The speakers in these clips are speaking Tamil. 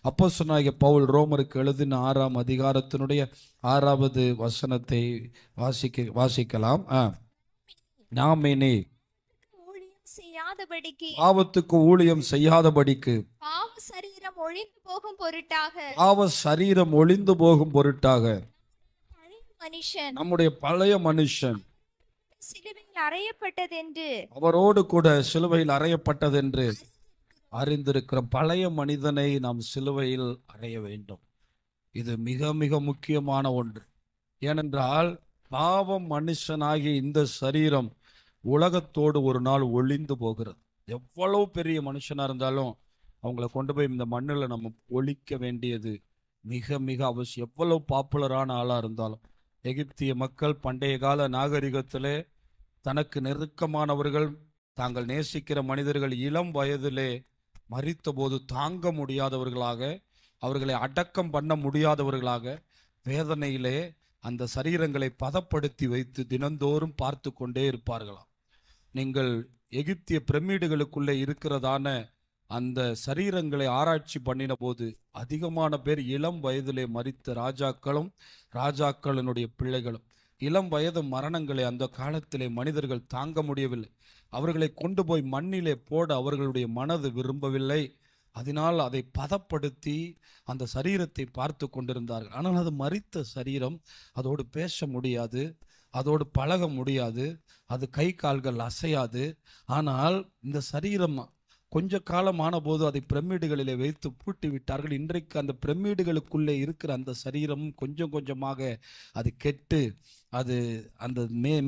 அப்போஸ்தலனாகிய பவுல் ரோமருக்கு எழுதின 6ஆம் அதிகாரத்தினுடைய 6வது வசனத்தை வாசிக்கலாம். நாம் இனி ஊழியம் செய்யாதபடிக்கு பாவத்துக்கு ஊழியம் செய்யாதபடிக்கு பாவ சரீரம் ஒழிந்து போகும் பொருட்டாக பாவ சரீரம் ஒளிந்து போகும் பொருட்டாக பழைய மனுஷன் நம்முடைய பழைய மனுஷன் சிலுவையில் அறையப்பட்டதென்று அவரோடு கூட சிலுவையில் அறையப்பட்டதென்று அறிந்திருக்கிற பழைய மனிதனை நாம் சிலுவையில் அறைய வேண்டும். இது மிக மிக முக்கியமான ஒன்று. ஏனென்றால் பாவம் மனுஷனாகிய இந்த சரீரம் உலகத்தோடு ஒரு நாள் ஒளிந்து போகிறது. எவ்வளவு பெரிய மனுஷனா இருந்தாலும் அவங்கள கொண்டு போய் இந்த மண்ணில் நம்ம ஒழிக்க வேண்டியது மிக மிக அவசியம். எவ்வளவு பாப்புலரான ஆளா இருந்தாலும். எகிப்திய மக்கள் பண்டைய கால நாகரிகத்திலே தனக்கு நெருக்கமானவர்கள், தாங்கள் நேசிக்கிற மனிதர்கள் இளம் வயதிலே மரித்த போது தாங்க முடியாதவர்களாக, அவர்களை அடக்கம் பண்ண முடியாதவர்களாக வேதனையிலே அந்த சரீரங்களை பதப்படுத்தி வைத்து தினந்தோறும் பார்த்து கொண்டே இருப்பார்களாம். நீங்கள் எகிப்திய பிரமிடுகளுக்குள்ளே இருக்கிறதான அந்த சரீரங்களை ஆராய்ச்சி பண்ணின போது அதிகமான பேர் இளம் வயதிலே மரித்த ராஜாக்களினுடைய பிள்ளைகளும். இளம் வயது மரணங்களை அந்த காலத்திலே மனிதர்கள் தாங்க முடியவில்லை. அவர்களை கொண்டு போய் மண்ணிலே போட அவர்களுடைய மனது விரும்பவில்லை. அதனால் அதை பதப்படுத்தி அந்த சரீரத்தை பார்த்து கொண்டிருந்தார்கள். ஆனால் அது மரித்த சரீரம், அதோடு பேச முடியாது, அதோடு பழக முடியாது, அது கை கால்கள் அசையாது. ஆனால் இந்த சரீரம் கொஞ்ச காலம் ஆன போது அதை பிரமிடுகளிலே வைத்து பூட்டி விட்டார்கள். இன்றைக்கு அந்த பிரமிடுகளுக்குள்ளே இருக்கிற அந்த சரீரம் கொஞ்சம் கொஞ்சமாக அது கெட்டு அது அந்த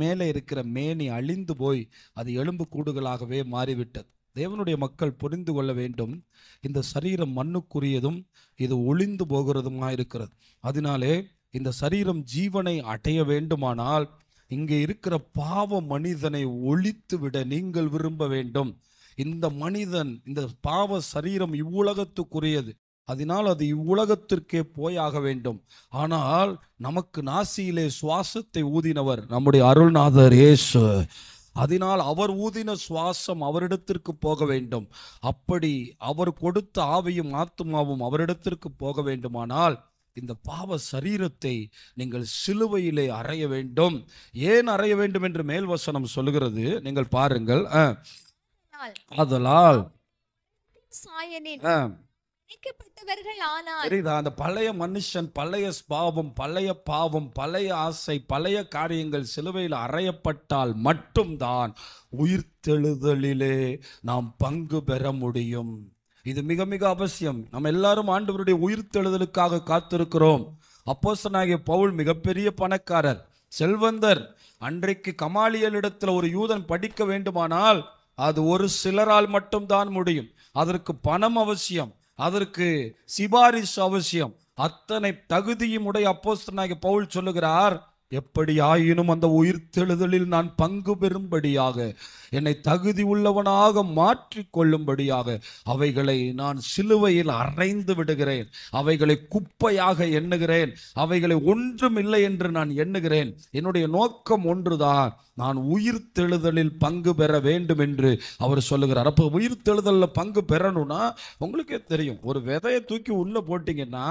மேலே இருக்கிற மேனி அழிந்து போய் அது எலும்பு கூடுகளாகவே மாறிவிட்டது. தேவனுடைய மக்கள் புரிந்து கொள்ள வேண்டும், இந்த சரீரம் மண்ணுக்குரியதும் இது ஒளிந்து போகிறதுமா இருக்கிறது. அதனாலே இந்த சரீரம் ஜீவனை அடைய வேண்டுமானால் இங்கே இருக்கிற பாவ மனிதனை ஒழித்து விட நீங்கள் விரும்ப வேண்டும். இந்த மனிதன், இந்த பாவ சரீரம் இவ்வுலகத்துக்குரியது, அதனால் அது இவ்வுலகத்திற்கே போயாக வேண்டும். ஆனால் நமக்கு நாசியிலே சுவாசத்தை ஊதினவர் நம்முடைய அருள்நாதர் இயேசு. அதனால் அவர் ஊதின சுவாசம் அவரிடத்திற்கு போக வேண்டும். அப்படி அவர் கொடுத்த ஆவியும் ஆத்துமாவும் அவரிடத்திற்கு போக வேண்டுமானால் இந்த பாவ சரீரத்தை நீங்கள் சிலுவையிலே அறைய வேண்டும். ஏன் அறைய வேண்டும் என்று மேல்வசனம் சொல்லுகிறது, நீங்கள் பாருங்கள். ஆதலால் சாயலில் அந்த பழைய மனுஷன், பழைய பாவம், பழைய ஆசை, பழைய காரியங்கள் சிலுவையில் அறையப்பட்டால் மட்டும்தான் உயிர்த்தெழுதலிலே நாம் பங்கு பெற முடியும். இது மிக மிக அவசியம். நம்ம எல்லாரும் ஆண்டவருடைய உயிர்த்தெழுதலுக்காக காத்திருக்கிறோம். அப்போஸ்தலனாகிய பவுல் மிகப்பெரிய பணக்காரர், செல்வந்தர். அன்றைக்கு கமாலியலிடத்தில் ஒரு யூதன் படிக்க வேண்டுமானால் அது ஒரு சிலரால் மட்டும்தான் முடியும். அதற்கு பணம் அவசியம், அதற்கு சிபாரிசு அவசியம். அத்தனை தகுதியும் உடைய அப்போஸ்தலனாகிய பவுல் சொல்லுகிறார், எப்படி ஆயினும் அந்த உயிர்த்தெழுதலில் நான் பங்கு பெறும்படியாக, என்னை தகுதி உள்ளவனாக மாற்றிக்கொள்ளும்படியாக அவைகளை நான் சிலுவையில் அறைந்து விடுகிறேன். அவைகளை குப்பையாக எண்ணுகிறேன். அவைகளை ஒன்றும் இல்லை என்று நான் எண்ணுகிறேன். என்னுடைய நோக்கம் ஒன்றுதான், நான் உயிர்த்தெழுதலில் பங்கு பெற வேண்டும் என்று அவர் சொல்லுகிறார். அப்போ உயிர்த்தெழுதலில் பங்கு பெறணும்னா உங்களுக்கே தெரியும், ஒரு விதையை தூக்கி உள்ள போட்டீங்கன்னா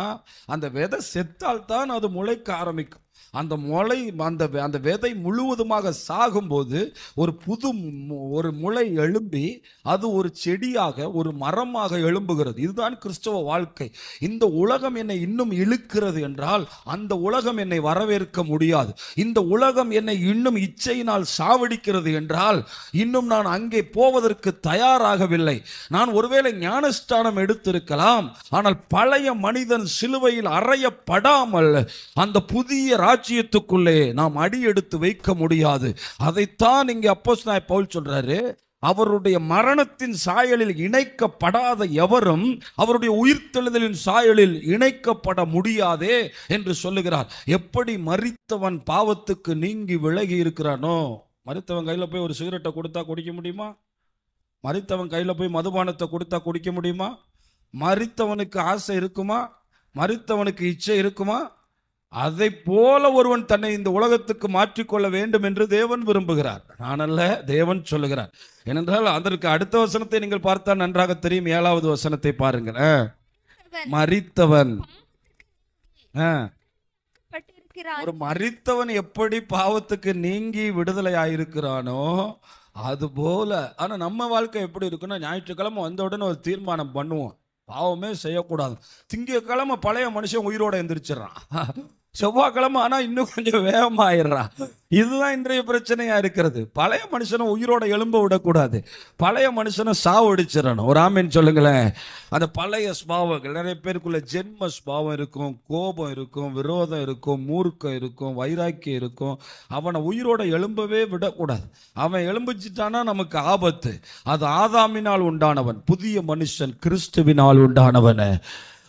அந்த விதை செத்தால்தான் அது முளைக்க ஆரம்பிக்கும். அந்த விதை முழுவதுமாக சாகும்போது ஒரு முளை எழும்பி அது ஒரு செடியாக, ஒரு மரமாக எழும்புகிறது. இதுதான் கிறிஸ்தவ வாழ்க்கை. இந்த உலகம் என்னை இன்னும் இழுக்கிறது என்றால் அந்த உலகம் என்னை வரவேற்க முடியாது. இந்த உலகம் என்னை இன்னும் இச்சையினால் சாவடிக்கிறது என்றால் இன்னும் நான் அங்கே போவதற்கு தயாராகவில்லை. நான் ஒருவேளை ஞானஸ்தானம் எடுத்திருக்கலாம், ஆனால் பழைய மனிதன் சிலுவையில் அறையப்படாமல் அந்த புதிய ராஜ்யத்துக்குள்ளே நாம் அடி எடுத்து வைக்க முடியாது. அதைத்தான் இங்கே அப்போஸ்தலனாகிய பவுல் சொல்றாரு, அவருடைய மரணத்தின் சாயலில் இணைக்கப்படாத எவரும் அவருடைய உயிர்த்தெழுதலின் சாயலில் இணைக்கப்பட முடியாதே என்று சொல்லுகிறார். எப்படி மரித்தவன் பாவத்துக்கு நீங்கி விலகி இருக்கிறானோ, மரித்தவன் கையில் போய் ஒரு சிகரெட்டை கொடுத்தா குடிக்க முடியுமா? மரித்தவன் கையில் போய் மதுபானத்தை கொடுத்தா குடிக்க முடியுமா? மரித்தவனுக்கு ஆசை இருக்குமா? மரித்தவனுக்கு இச்சை இருக்குமா? அதை போல ஒருவன் தன்னை இந்த உலகத்துக்கு மாற்றிக்கொள்ள வேண்டும் என்று தேவன் விரும்புகிறார். நான் அல்ல, தேவன் சொல்லுகிறார். ஏனென்றால் அதற்கு அடுத்த வசனத்தை நீங்கள் பார்த்தால் நன்றாக தெரியும். 7வது வசனத்தை பாருங்கள். மரித்தவன் ஆ, பட்டிருக்கிறான். ஒரு மரித்தவன் எப்படி பாவத்துக்கு நீங்கி விடுதலை ஆயிருக்கிறானோ அது போல. ஆனா நம்ம வாழ்க்கை எப்படி இருக்குன்னா, ஞாயிற்றுக்கிழமை வந்த உடனே ஒரு தீர்மானம் பண்ணுவோம், பாவமே செய்யக்கூடாது. திங்கக்கிழமை பழைய மனுஷன் உயிரோட எந்திரிச்சிடறான், செவ்வாய்க்கிழமை ஆனா இன்னும் கொஞ்சம் வேகமாயிடுறான். இதுதான் இன்றைய பிரச்சனையா இருக்கிறது. பழைய மனுஷனை உயிரோட எழும்ப விடக்கூடாது, பழைய மனுஷனை சாவடிச்சிடணும். ஒரு ஆமீன் சொல்லுங்களேன். அந்த பழைய ஸ்பாவங்கள் நிறைய பேருக்குள்ள ஜென்ம ஸ்பாவம் இருக்கும், கோபம் இருக்கும், விரோதம் இருக்கும், மூர்க்கம் இருக்கும், வைராக்கியம் இருக்கும். அவனை உயிரோட எழும்பவே விடக்கூடாது. அவன் எழும்பிச்சிட்டானா நமக்கு ஆபத்து. அது ஆதாமினால் உண்டானவன், புதிய மனுஷன் கிறிஸ்துவினால் உண்டானவன்.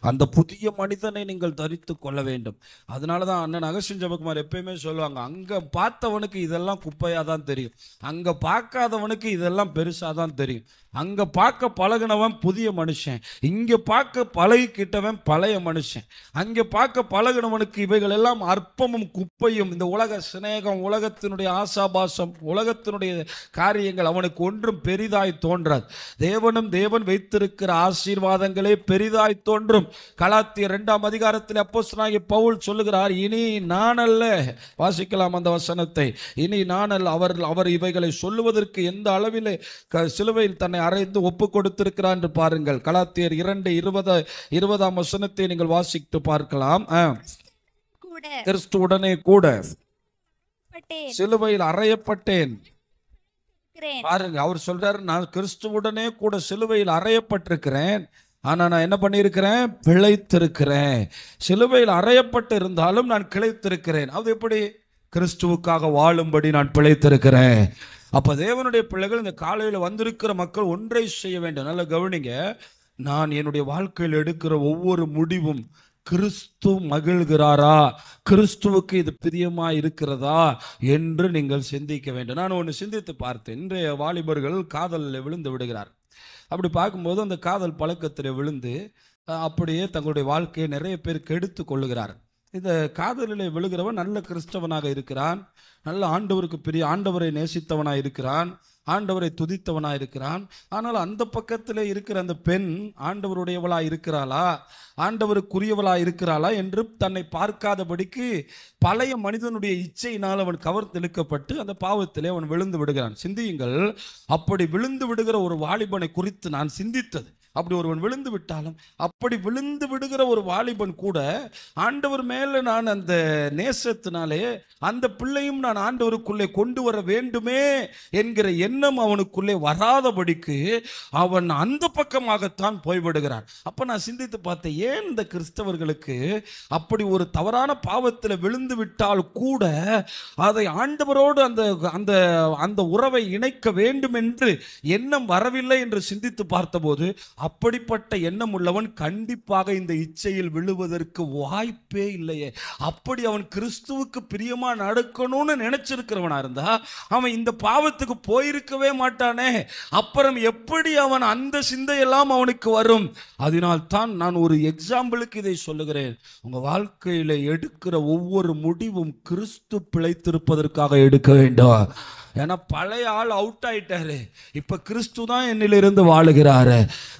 அந்த புதிய மனிதனை நீங்கள் தரித்து கொள்ள வேண்டும். அதனால தான் அண்ணன் அகஸ்டின் ஜெபக்குமார் எப்பயுமே சொல்லுவாங்க, அங்கே பார்த்தவனுக்கு இதெல்லாம் குப்பையாக தான் தெரியும், அங்கே பார்க்காதவனுக்கு இதெல்லாம் பெருசாக தான் தெரியும். அங்கே பார்க்க பழகினவன் புதிய மனுஷன், இங்கே பார்க்க பழகிக்கிட்டவன் பழைய மனுஷன். அங்கே பார்க்க பழகினவனுக்கு இவைகள் எல்லாம் அற்பமும் குப்பையும். இந்த உலக சிநேகம், உலகத்தினுடைய ஆசாபாசம், உலகத்தினுடைய காரியங்கள் அவனுக்கு ஒன்றும் பெரிதாய் தோன்றாது. தேவன் வைத்திருக்கிற ஆசீர்வாதங்களே பெரிதாய் தோன்றும். கலாத்தியர் 2ஆம் அதிகாரத்தில் அப்போஸ்தலனாகிய பவுல் சொல்லுகிறார், இனி நான் அல்ல. வாசிக்கலாம் அந்த வசனத்தை. இனி நான் அல்ல, அவர் இவைகளை சொல்லுவதற்கு எந்த அளவிலே சிலுவையில் தன்னை அறைந்து ஒப்பு கொடுத்திருக்கிறார் என்று பாருங்கள். கலாத்தியர் 2:20 வசனத்தை நீங்கள் வாசித்து பார்க்கலாம். கிறிஸ்துவுடனே கூட சிலுவையில் அறையப்பட்டேன். பாருங்க, அவர் சொல்றாரு, நான் கிறிஸ்துவுடனே கூட சிலுவையில் அறையப்பட்டிருக்கிறேன், ஆனா நான் என்ன பண்ணியிருக்கிறேன்? பிழைத்திருக்கிறேன். சிலுவையில் அறையப்பட்டு இருந்தாலும் நான் கிளைத்திருக்கிறேன். அது எப்படி? கிறிஸ்துவுக்காக வாழும்படி நான் பிழைத்திருக்கிறேன். அப்ப தேவனுடைய பிள்ளைகள், இந்த காலையில் வந்திருக்கிற மக்கள் ஒன்றை செய்ய வேண்டும். நல்ல கவனிங்க. நான் என்னுடைய வாழ்க்கையில் எடுக்கிற ஒவ்வொரு முடிவும் கிறிஸ்து மகிழ்கிறாரா, கிறிஸ்துவுக்கு இது பிரியமா இருக்கிறதா என்று நீங்கள் சிந்திக்க வேண்டும். நான் ஒன்று சிந்தித்து பார்த்தேன். இன்றைய வாலிபர்கள் காதலில் விழுந்து விடுகிறார். அப்படி பார்க்கும்போது அந்த காதல் பழக்கத்தில் விழுந்து அப்படியே தங்களுடைய வாழ்க்கையை நிறைய பேர் கெடுத்து கொள்ளுகிறார். இந்த காதலில் விழுகிறவன் நல்ல கிறிஸ்தவனாக இருக்கிறான், நல்ல ஆண்டவருக்கு பிரிய ஆண்டவரை நேசித்தவனாக இருக்கிறான், ஆண்டவரை துதித்தவனாக இருக்கிறான். ஆனால் அந்த பக்கத்தில் இருக்கிற அந்த பெண் ஆண்டவருடையவளா இருக்கிறாளா, ஆண்டவருக்குரியவளா இருக்கிறாளா என்று தன்னை பார்க்காதபடிக்கு பழைய மனிதனுடைய இச்சையினால் அவன் கவர்ந்தெழுக்கப்பட்டு அந்த பாவத்திலே அவன் விழுந்து விடுகிறான். சிந்தியுங்கள், அப்படி விழுந்து விடுகிற ஒரு வாலிபனை குறித்து நான் சிந்தித்தது. அப்படி ஒருவன் விழுந்து விட்டாலும், அப்படி விழுந்து விடுகிற ஒரு வாலிபன் கூட ஆண்டவர் மேல நான் அந்த நேசத்தினாலே அந்த பிள்ளையும் நான் ஆண்டவருக்குள்ளே கொண்டு வர வேண்டுமே என்கிற எண்ணம் அவனுக்குள்ளே வராதபடிக்கு அவன் அந்த பக்கமாகத்தான் போய்விடுகிறான். அப்ப நான் சிந்தித்து பார்த்தேன், ஏன் இந்த கிறிஸ்தவர்களுக்கு அப்படி ஒரு தவறான பாவத்தில் விழுந்து விட்டால் கூட அதை ஆண்டவரோடு அந்த அந்த அந்த உறவை இணைக்க வேண்டும் என்று எண்ணம் வரவில்லை என்று சிந்தித்து பார்த்தபோது, அப்படிப்பட்ட எண்ணம் உள்ளவன் கண்டிப்பாக இந்த இச்சையில் விழுவதற்கு வாய்ப்பே இல்லையே. அப்படி அவன் கிறிஸ்துவுக்கு பிரியமா நடக்கணும்னு நினைச்சிருக்கிறவனா இருந்தா அவன் இந்த பாவத்துக்கு போயிருக்கவே மாட்டானே. அப்புறம் எப்படி அவன் அந்த சிந்தையெல்லாம் அவனுக்கு வரும்? அதனால் தான் நான் ஒரு எக்ஸாம்பிளுக்கு இதை சொல்லுகிறேன். உங்க வாழ்க்கையில எடுக்கிற ஒவ்வொரு முடிவும் கிறிஸ்து பிழைத்திருப்பதற்காக எடுக்க வேண்டும். ஏன்னா பழைய ஆள் அவுட் ஆயிட்டாரு, இப்ப கிறிஸ்து தான் என்னிலிருந்து வாழுகிறாரு,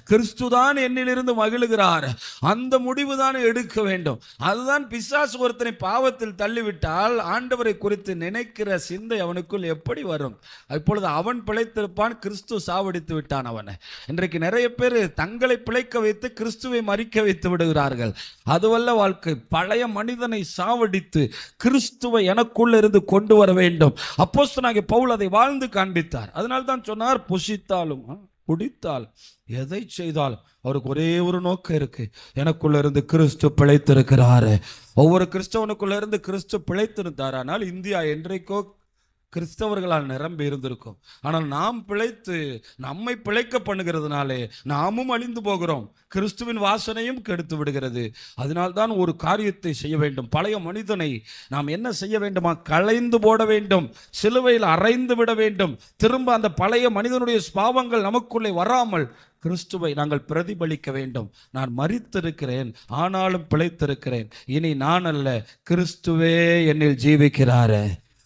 கிறிஸ்து தான் என்னிலிருந்து மகிழுகிறார். அந்த முடிவு தான் எடுக்க வேண்டும். அதுதான் பிசாசு ஒருத்தனை பாவத்தில் தள்ளிவிட்டால் ஆண்டவரை குறித்து நினைக்கிற சிந்தை அவனுக்குள் எப்படி வரும்? இப்பொழுது அவன் பிழைத்திருப்பான், கிறிஸ்து சாவடித்து விட்டான் அவனை. இன்றைக்கு நிறைய பேர் தங்களை பிழைக்க வைத்து கிறிஸ்துவை மறிக்க வைத்து விடுகிறார்கள். அதுவல்ல வாழ்க்கை. பழைய மனிதனை சாவடித்து கிறிஸ்துவை எனக்குள்ள இருந்து கொண்டு வர வேண்டும். அப்போஸ்தலனாகிய பவுல் அதை வாழ்ந்து காண்பித்தார். அதனால தான் சொன்னார், புசித்தாலும் குடித்தால் எதை செய்தாலும் அவருக்கு ஒரே ஒரு நோக்கம் இருக்கு, எனக்குள்ள இருந்து கிறிஸ்து பிழைத்திருக்கிறாரு. ஒவ்வொரு கிறிஸ்தவனுக்குள்ள இருந்து கிறிஸ்து பிழைத்திருந்தார். ஆனால் இந்தியா என்றைக்கோ கிறிஸ்தவர்களால் நிரம்பி இருந்திருக்கும். ஆனால் நாம் பிழைத்து நம்மை பிழைக்க பண்ணுகிறதுனாலே நாமும் அழிந்து போகிறோம், கிறிஸ்துவின் வாசனையும் கெடுத்து விடுகிறது. அதனால்தான் ஒரு காரியத்தை செய்ய வேண்டும். பழைய மனிதனை நாம் என்ன செய்ய வேண்டுமா? களைந்து போட வேண்டும், சிலுவையில் அறைந்து விட வேண்டும். திரும்ப அந்த பழைய மனிதனுடைய பாவங்கள் நமக்குள்ளே வராமல் கிறிஸ்துவை நாங்கள் பிரதிபலிக்க வேண்டும். நான் மரித்திருக்கிறேன், ஆனாலும் பிழைத்திருக்கிறேன். இனி நான் அல்ல, கிறிஸ்துவே என்னில் ஜீவிக்கிறாரே.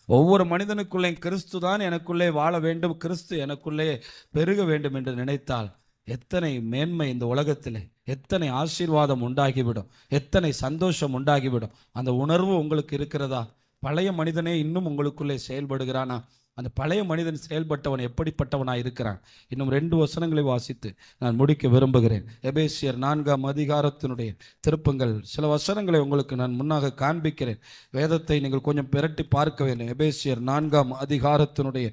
ஒவ்வொரு மனிதனுக்குள்ளே கிறிஸ்து தான் எனக்குள்ளே வாழ வேண்டும், கிறிஸ்து எனக்குள்ளே பெருக வேண்டும் என்று நினைத்தால் எத்தனை மேன்மை இந்த உலகத்திலே, எத்தனை ஆசீர்வாதம் உண்டாகிவிடும், எத்தனை சந்தோஷம் உண்டாகிவிடும். அந்த உணர்வு உங்களுக்கு இருக்கிறதா? பழைய மனிதனே இன்னும் உங்களுக்குள்ளே செயல்படுகிறானா? அந்த பழைய மனிதன் செயல்பட்டவன் எப்படிப்பட்டவனாக இருக்கிறான்? இன்னும் 2 வசனங்களை வாசித்து நான் முடிக்க விரும்புகிறேன். எபேசியர் 4ஆம் அதிகாரத்தினுடைய திருப்பங்கள். சில வசனங்களை உங்களுக்கு நான் முன்னாக காண்பிக்கிறேன். வேதத்தை நீங்கள் கொஞ்சம் பிரட்டி பார்க்க வேண்டும். எபேசியர் 4ஆம் அதிகாரத்தினுடைய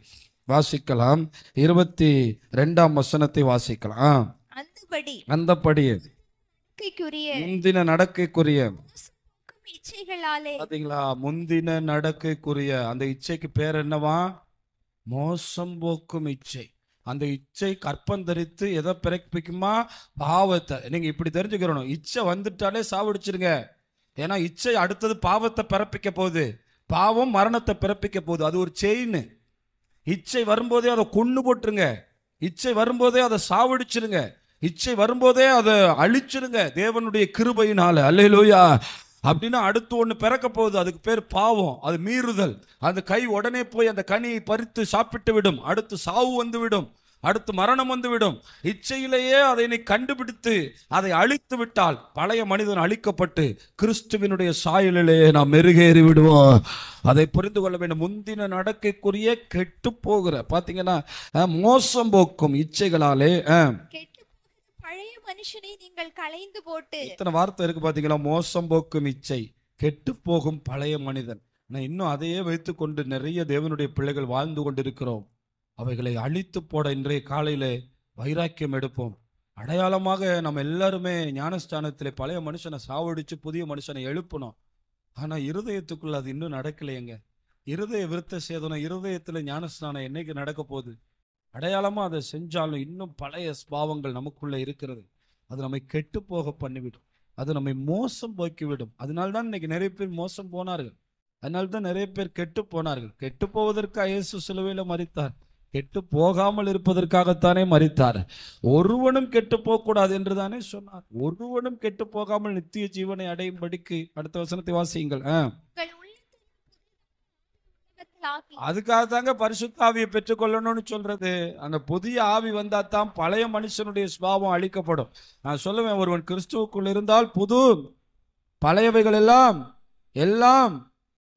வாசிக்கலாம். 22ஆம் வசனத்தை வாசிக்கலாம். அந்தபடி முந்தின நடக்கைக்குரிய இச்சைகளாலே, பாத்தீங்களா, முந்தின நடக்கைக்குரிய அந்த இச்சைக்கு பேர் என்னவா? மோசம் போக்கும் இச்சை. அந்த இச்சை கற்பந்தரித்து எதை பிறப்பிக்குமா? பாவத்தை. நீங்க இப்படி தெரிஞ்சுக்கிறணும், இச்சை வந்துட்டாலே சாவடிச்சிருங்க. ஏன்னா இச்சை அடுத்தது பாவத்தை பிறப்பிக்க போகுது. பாவம் மரணத்தை பிறப்பிக்க போகுது. அது ஒரு செயின். இச்சை வரும்போதே அதை கொண்டு போட்டுருங்க. இச்சை வரும்போதே அதை சாவடிச்சிருங்க. இச்சை வரும்போதே அதை அழிச்சிருங்க தேவனுடைய கிருபையினால. அல்லேலூயா. அப்படின்னா அடுத்து ஒன்று பிறக்க போகுது. அதுக்கு பேர் பாவம். அது மீறுதல். அந்த கை உடனே போய் அந்த கனியை பறித்து சாப்பிட்டு விடும். அடுத்து சாவு வந்து விடும். அடுத்து மரணம் வந்துவிடும். இச்சையிலேயே அதை நீ கண்டுபிடித்து அதை அழித்து விட்டால் பழைய மனிதன் அழிக்கப்பட்டு கிறிஸ்துவினுடைய சாயலிலே நாம் மெருகேறி விடுவோம். அதை புரிந்து கொள்ள வேண்டும். முந்தின நடக்கைக்குரிய கெட்டு போகிற பாத்தீங்கன்னா மோசம் போக்கும் இச்சைகளாலே பழைய மனுஷனை நீங்கள் களைந்து போட்டு. இத்தனை வார்த்தை இருக்கு பாத்தீங்களா? மோசம் போக்கும் இச்சை, கெட்டு போகும் பழைய மனிதன். நான் இன்னும் அதையே வைத்துக்கொண்டு நிறைய தேவனுடைய பிள்ளைகள் வாழ்ந்து கொண்டிருக்கிறோம். அவைகளை அழித்து போட இன்றைய காலையிலே வைராக்கியம் எடுப்போம். அடையாளமாக நம்ம எல்லாருமே ஞானஸ்தானத்திலே பழைய மனுஷனை சாவடிச்சு புதிய மனுஷனை எழுப்பணும். ஆனா இருதயத்துக்குள்ள அது இன்னும் நடக்கலையேங்க. இருதய விருத்த சேதனம், இருதயத்துல ஞானஸ்தானம் என்னைக்கு நடக்க போகுது? அடையாளமா அதை செஞ்சாலும் இன்னும் பழைய ஸ்பாவங்கள் நமக்குள்ள இருக்கிறது. அது நம்மை கெட்டு போக பண்ணிவிடும். அது நம்மை மோசம் போக்கிவிடும். அதனால்தான் இன்னைக்கு நிறைய பேர் மோசம் போனார்கள். அதனால்தான் நிறைய பேர் கெட்டு போனார்கள். கெட்டு போவதற்காக இயேசு சிலுவையில மரித்தார். கெட்டு போகாமல் இருப்பதற்காகத்தானே மரித்தார். ஒருவனும் கெட்டு போக கூடாது என்றுதானே சொன்னார். ஒருவனும் கெட்டு போகாமல் நித்திய ஜீவனை அடையும்படிக்கு. அடுத்த வசனத்தை வாசியுங்கள். அதுக்காக தாங்க பரிசுத்த ஆவியை பெற்றுக்கொள்ளணும்னு சொல்றது. அந்த புதிய ஆவி வந்தா தான் பழைய மனுஷனுடைய சுபாவம் அழிக்கப்படும். நான் சொல்லுவேன், ஒருவன் கிறிஸ்துவுக்குள் இருந்தால் புது பழையவைகள் எல்லாம் எல்லாம்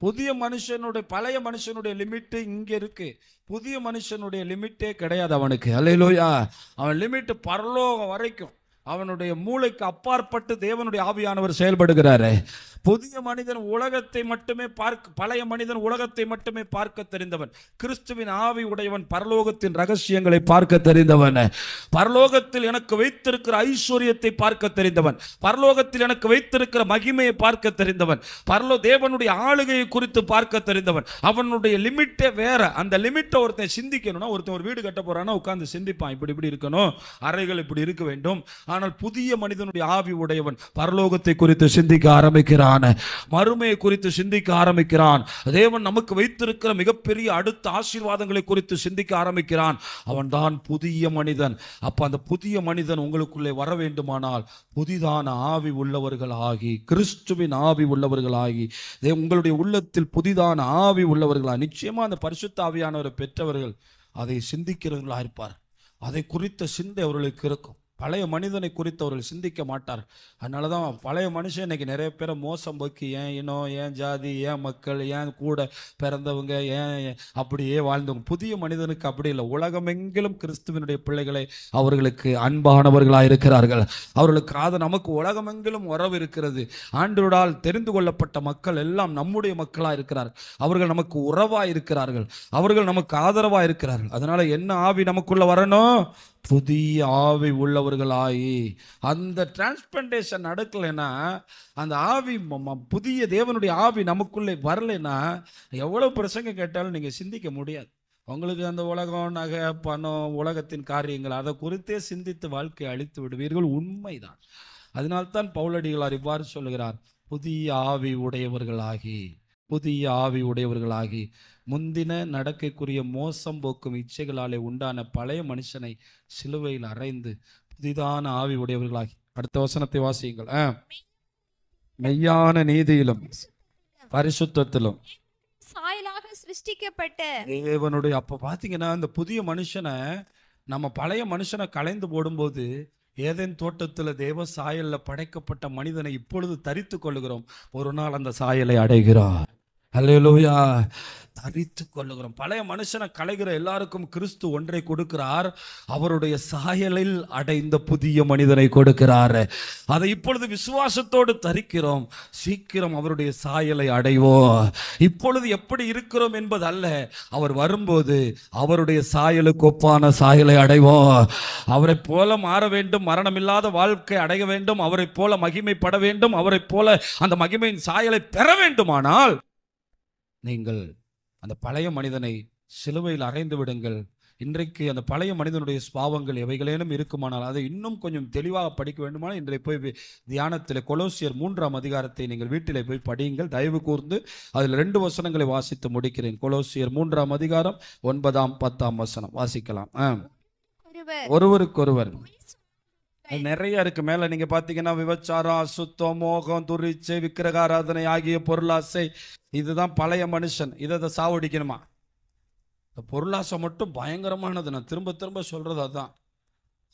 புதிய மனுஷனுடைய பழைய மனுஷனுடைய லிமிட் இங்க இருக்கு. புதிய மனுஷனுடைய லிமிட்டே கிடையாது அவனுக்கு. அல்லேலூயா. அவன் லிமிட் பரலோகம் வரைக்கும். அவனுடைய மூளைக்கு அப்பாற்பட்டு தேவனுடைய ஆவியானவர் செயல்படுகிறாரு. புதிய மனிதன் உலகத்தை மட்டுமே பழைய மனிதன் உலகத்தை மட்டுமே பார்க்க தெரிந்தவன். கிறிஸ்துவின் ஆவி உடையவன் பரலோகத்தின் ரகசியங்களை பார்க்க தெரிந்தவன். பரலோகத்தில் எனக்கு வைத்திருக்கிற ஐஸ்வர்யத்தை பார்க்க தெரிந்தவன். பரலோகத்தில் எனக்கு வைத்திருக்கிற மகிமையை பார்க்க தெரிந்தவன். தேவனுடைய ஆளுகையை குறித்து பார்க்க தெரிந்தவன். அவனுடைய லிமிட்டே வேற. அந்த லிமிட்டை ஒருத்தன் சிந்திக்கணும்னா, ஒருத்தன் ஒரு வீடு கட்ட போறான்னா உட்கார்ந்து சிந்திப்பான், இப்படி இப்படி இருக்கணும், அறைகள் இப்படி இருக்க வேண்டும். ஆனால் புதிய மனிதனுடைய ஆவி உடையவன் பரலோகத்தை குறித்து சிந்திக்க ஆரம்பிக்கிறான். மறுமையை குறித்து சிந்திக்க ஆரம்பிக்கிறான். தேவன் நமக்கு வைத்திருக்கிற மிகப்பெரிய அடுத்த ஆசீர்வாதங்களை குறித்து சிந்திக்க ஆரம்பிக்கிறான். அவன் தான் புதிய மனிதன். அப்ப அந்த புதிய மனிதன் உங்களுக்குள்ளே வர வேண்டுமானால் புதிதான ஆவி உள்ளவர்களாகி, கிறிஸ்துவின் ஆவி உள்ளவர்களாகி, உங்களுடைய உள்ளத்தில் புதிதான ஆவி உள்ளவர்களாக நிச்சயமா அந்த பரிசுத்த ஆவியானவரை பெற்றவர்கள் அதை சிந்திக்கிறவர்களாக இருப்பார். அதை குறித்த சிந்தை அவர்களுக்கு இருக்கும். பழைய மனிதனை குறித்து அவர்கள் சிந்திக்க மாட்டார். அதனாலதான் பழைய மனுஷன் இன்னைக்கு நிறைய பேரை மோசம் போக்கி ஏன் இனம், ஏன் ஜாதி, ஏன் மக்கள், ஏன் கூட பிறந்தவங்க, ஏன் அப்படியே வாழ்ந்தவங்க. புதிய மனிதனுக்கு அப்படி இல்லை. உலகமெங்கிலும் கிறிஸ்துவனுடைய பிள்ளைகளை அவர்களுக்கு அன்பானவர்களாக இருக்கிறார்கள். அவர்களுக்கு நமக்கு உலகமெங்கிலும் உறவு இருக்கிறது. ஆண்டவரால் தெரிந்து கொள்ளப்பட்ட மக்கள் எல்லாம் நம்முடைய மக்களாக இருக்கிறார்கள். அவர்கள் நமக்கு உறவாக இருக்கிறார்கள். அவர்கள் நமக்கு ஆதரவாக இருக்கிறார்கள். அதனால என்ன ஆவி நமக்குள்ள வரணும்? புதிய ஆவி உள்ளவர்களாகி. அந்த டிரான்ஸ்பிளான்டேஷன் நடக்கலைன்னா, அந்த ஆவி புதிய தேவனுடைய ஆவி நமக்குள்ளே வரலைன்னா எவ்வளவு பிரசங்க கேட்டாலும் நீங்க சிந்திக்க முடியாது. உங்களுக்கு அந்த உலகம், நகை, பணம், உலகத்தின் காரியங்கள் அதை குறித்தே சிந்தித்து வாழ்க்கையை அழித்து விடுவீர்கள். உண்மைதான். அதனால்தான் பவுலடிகளார் இவ்வாறு சொல்லுகிறார், புதிய ஆவி உடையவர்களாகி, புதிய ஆவி உடையவர்களாகி முந்தின நடக்கைக்குரிய மோசம் போக்கும் இச்சைகளாலே உண்டான பழைய மனுஷனை சிலுவையில் அறைந்து புதிதான ஆவி உடையவர்களாகி. அடுத்த வசனத்தை வாசியுங்கள். மெய்யான நீதியிலும் பரிசுத்தத்திலும் சாயலாக சிருஷ்டிக்கப்பட்ட தேவனுடைய. அப்ப பாத்தீங்கன்னா இந்த புதிய மனுஷனை நம்ம பழைய மனுஷனை களைந்து போடும்போது ஏதேன் தோட்டத்தில் தேவ சாயல்ல படைக்கப்பட்ட மனிதனை இப்பொழுது தரித்து கொள்ளுகிறோம். ஒரு நாள் அந்த சாயலை அடைகிறார். அல்லேலூயா. தரித்து கொள்ளுகிறோம். பழைய மனுஷனை களைகிற எல்லாருக்கும் கிறிஸ்து ஒன்றை கொடுக்கிறார். அவருடைய சாயலில் அடைந்த புதிய மனிதனை கொடுக்கிறார். அதை இப்பொழுது விசுவாசத்தோடு தரிக்கிறோம். சீக்கிரம் அவருடைய சாயலை அடைவோம். இப்பொழுது எப்படி இருக்கிறோம் என்பது அல்ல, அவர் வரும்போது அவருடைய சாயலுக்கு ஒப்பான சாயலை அடைவோம். அவரை போல மாற வேண்டும், மரணமில்லாத வாழ்க்கை அடைய வேண்டும், அவரை போல மகிமைப்பட வேண்டும், அவரை போல அந்த மகிமையின் சாயலை பெற வேண்டுமானால் நீங்கள் அந்த பழைய மனிதனை சிலுவையில் அறைந்து விடுங்கள். இன்றைக்கு அந்த பழைய மனிதனுடைய பாவங்கள் எவைகளேனும் இருக்குமானால் அதை இன்னும் கொஞ்சம் தெளிவாக படிக்க வேண்டுமானால் இன்றைக்கு போய் தியானத்தில் கொலோசியர் 3ஆம் அதிகாரத்தை நீங்கள் வீட்டிலே போய் படியுங்கள். தயவு கூர்ந்து அதில் 2 வசனங்களை வாசித்து முடிக்கிறேன். கொலோசியர் 3ஆம் அதிகாரம் 9ஆம் 10ஆம் வசனம் வாசிக்கலாம். ஒருவருக்கொருவர் நிறைய இருக்கு. மேல நீங்க பாத்தீங்கன்னா விபச்சாரம், அசுத்தம், மோகம், துரிச்சை, விக்கிரகாராதனை ஆகிய பொருளாசை, இதுதான் பழைய மனுஷன். இதை சாவடிக்கணுமா? பொருளாசை மட்டும் பயங்கரமானது. நான் திரும்ப திரும்ப சொல்றது அதுதான்.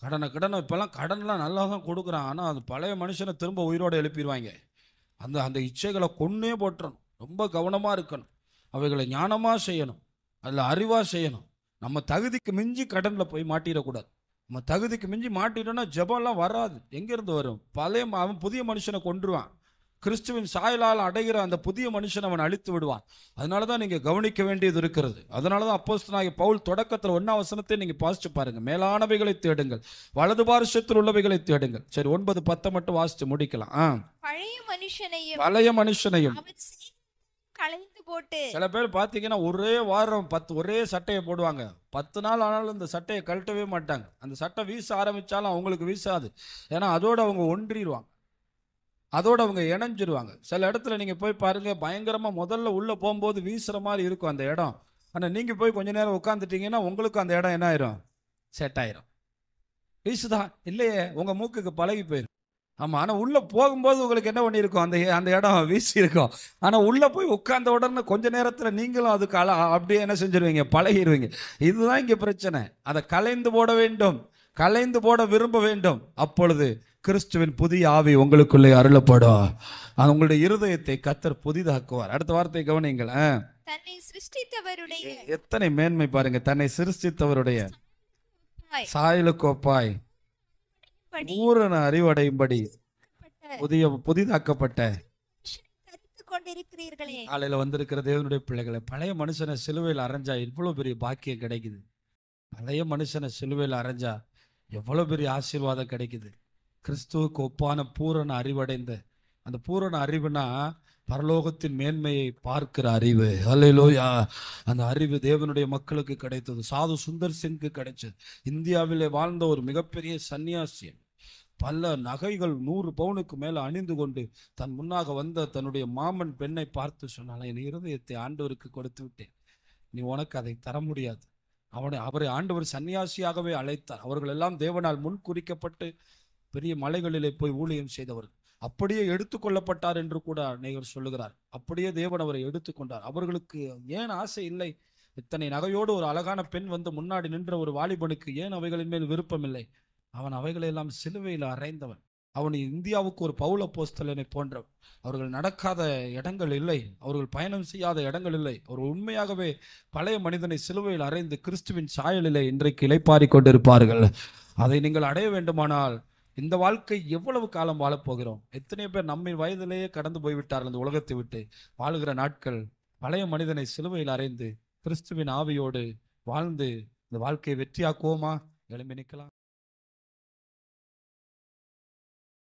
கடனை இப்பெல்லாம் கடன்லாம் நல்லா தான் கொடுக்குறான். ஆனால் அது பழைய மனுஷனை திரும்ப உயிரோடு எழுப்பிடுவாங்க. அந்த இச்சைகளை கொன்னே போட்டுறணும். ரொம்ப கவனமாக இருக்கணும். அவைகளை ஞானமாக செய்யணும், அதில் அறிவாக செய்யணும். நம்ம தகுதிக்கு மிஞ்சி கடனில் போய் மாட்டிடக்கூடாது. நம்ம தகுதிக்கு மிஞ்சி மாட்டிட்டோன்னா ஜெபம்லாம் வராது. எங்கேருந்து வரும்? அவன் புதிய மனுஷனை கொன்றுவான். கிறிஸ்துவின் சாயலால் அடைகிற அந்த புதிய மனுஷன் அவன் அழித்து விடுவான். அதனால தான் நீங்கள் கவனிக்க வேண்டியது இருக்கிறது. அதனால தான் அப்போஸ்தலனாகிய பவுல் தொடக்கத்தில் 1ஆம் வசனத்தை நீங்கள் வாசிச்சு பாருங்க. மேலானவைகளை தேடுங்கள், வலது பாரிசத்தில் உள்ளவைகளை தேடுங்கள். சரி, 9, 10 மட்டும் வாசிச்சு முடிக்கலாம். பழைய மனுஷனையும் களைந்து போட்டு. சில பேர் பார்த்தீங்கன்னா ஒரே வாரம் ஒரே சட்டையை போடுவாங்க. 10 நாள் ஆனாலும் இந்த சட்டையை கழட்டவே மாட்டாங்க. அந்த சட்டை வீச ஆரம்பித்தாலும் அவங்களுக்கு வீசாது. ஏன்னா அதோடு அவங்க ஒன்றிடுவாங்க, அதோடு அவங்க இணைஞ்சிருவாங்க. சில இடத்துல நீங்கள் போய் பாருங்கள், பயங்கரமாக முதல்ல உள்ளே போகும்போது வீசுகிற மாதிரி இருக்கும் அந்த இடம். ஆனால் நீங்கள் போய் கொஞ்ச நேரம் உட்காந்துட்டீங்கன்னா உங்களுக்கு அந்த இடம் என்ன ஆயிரும்? செட் ஆயிரும். வீசுதா? இல்லையே, உங்கள் மூக்குக்கு பழகி போயிடும். ஆமாம். ஆனால் உள்ளே போகும்போது உங்களுக்கு என்ன பண்ணியிருக்கும்? அந்த இடம் வீசி இருக்கும். ஆனால் உள்ளே போய் உட்கார்ந்த உடனே கொஞ்ச நேரத்தில் நீங்களும் அதுக்கு அப்படியே என்ன செஞ்சிருவீங்க? பழகிடுவீங்க. இதுதான் இங்கே பிரச்சனை. அதை களைந்து போட வேண்டும், களைந்து போட விரும்ப வேண்டும். அப்பொழுது கிறிஸ்துவின் புதிய ஆவி உங்களுக்குள்ளே அருளப்படும். உங்களுடைய இருதயத்தை கர்த்தர் புதிதாக்குவார். அடுத்த வார்த்தை கவனிங்கள். தன்னை சிருஷ்டித்தவருடைய எத்தனை மேன்மை பாருங்க. தன்னை சிருஷ்டித்தவருடைய சாயலுக்கோப்பாய் பூரண அறிவடையும்படி புதிதாக்கப்பட்ட காலையில வந்திருக்கிற தேவனுடைய பிள்ளைகளை, பழைய மனுஷனை சிலுவையில் அரைஞ்சா எவ்வளவு பெரிய பாக்கியம் கிடைக்குது. பழைய மனுஷனை சிலுவையில் அரைஞ்சா எவ்வளவு பெரிய ஆசீர்வாதம் கிடைக்குது. கிறிஸ்துவுக்கு ஒப்பான பூரண அறிவடைந்த, அந்த பூரண அறிவுனா பரலோகத்தின் மேன்மையை பார்க்கிற அறிவு. அல்லேலூயா. அந்த அறிவு தேவனுடைய மக்களுக்கு கிடைத்தது. சாது சுந்தர் சிங்க்கு கிடைச்சது. இந்தியாவிலே வாழ்ந்த ஒரு மிகப்பெரிய சன்னியாசியன். பல நகைகள் 100 பவுனுக்கு மேல அணிந்து கொண்டு தன் முன்னாக வந்த தன்னுடைய மாமன் பெண்ணை பார்த்து சொன்னால, என் இருதயத்தை ஆண்டவருக்கு கொடுத்து விட்டேன், நீ உனக்கு அதை தர முடியாது. அவரை ஆண்டவர் சன்னியாசியாகவே அழைத்தார். அவர்கள் எல்லாம் தேவனால் முன் குறிக்கப்பட்டு பெரிய மலைகளிலே போய் ஊழியம் செய்தவர்கள். அப்படியே எடுத்துக்கொள்ளப்பட்டார் என்று கூட அநேகர் சொல்லுகிறார். அப்படியே தேவன் அவரை எடுத்துக்கொண்டார். அவர்களுக்கு ஏன் ஆசை இல்லை? இத்தனை நகையோடு ஒரு அழகான பெண் வந்து முன்னாடி நின்ற ஒரு வாலிபனுக்கு ஏன் அவைகளின் மேல் விருப்பம் இல்லை? அவன் அவைகளெல்லாம் சிலுவையில் அறைந்தவன். அவன் இந்தியாவுக்கு ஒரு பவுல் அப்போஸ்தலனை போன்றவன். அவர்கள் நடக்காத இடங்கள் இல்லை, அவர்கள் பயணம் செய்யாத இடங்கள் இல்லை. அவர்கள் உண்மையாகவே பழைய மனிதனை சிலுவையில் அறைந்து கிறிஸ்துவின் சாயலிலே இன்றைக்கு இளைப்பாரி கொண்டிருப்பார்கள். அதை நீங்கள் அடைய வேண்டுமானால் இந்த வாழ்க்கை எவ்வளவு காலம் வாழப்போகிறோம்? எத்தனை பேர் நம்மை வயதிலேயே கடந்து போய்விட்டார்கள் இந்த உலகத்தை விட்டு. வாழுகிற நாட்கள் பழைய மனிதனை சிலுவையில் அறைந்து கிறிஸ்துவின் ஆவியோடு வாழ்ந்து இந்த வாழ்க்கையை வெற்றியாக்குவோமா? எழும்பி நிற்கலாம்.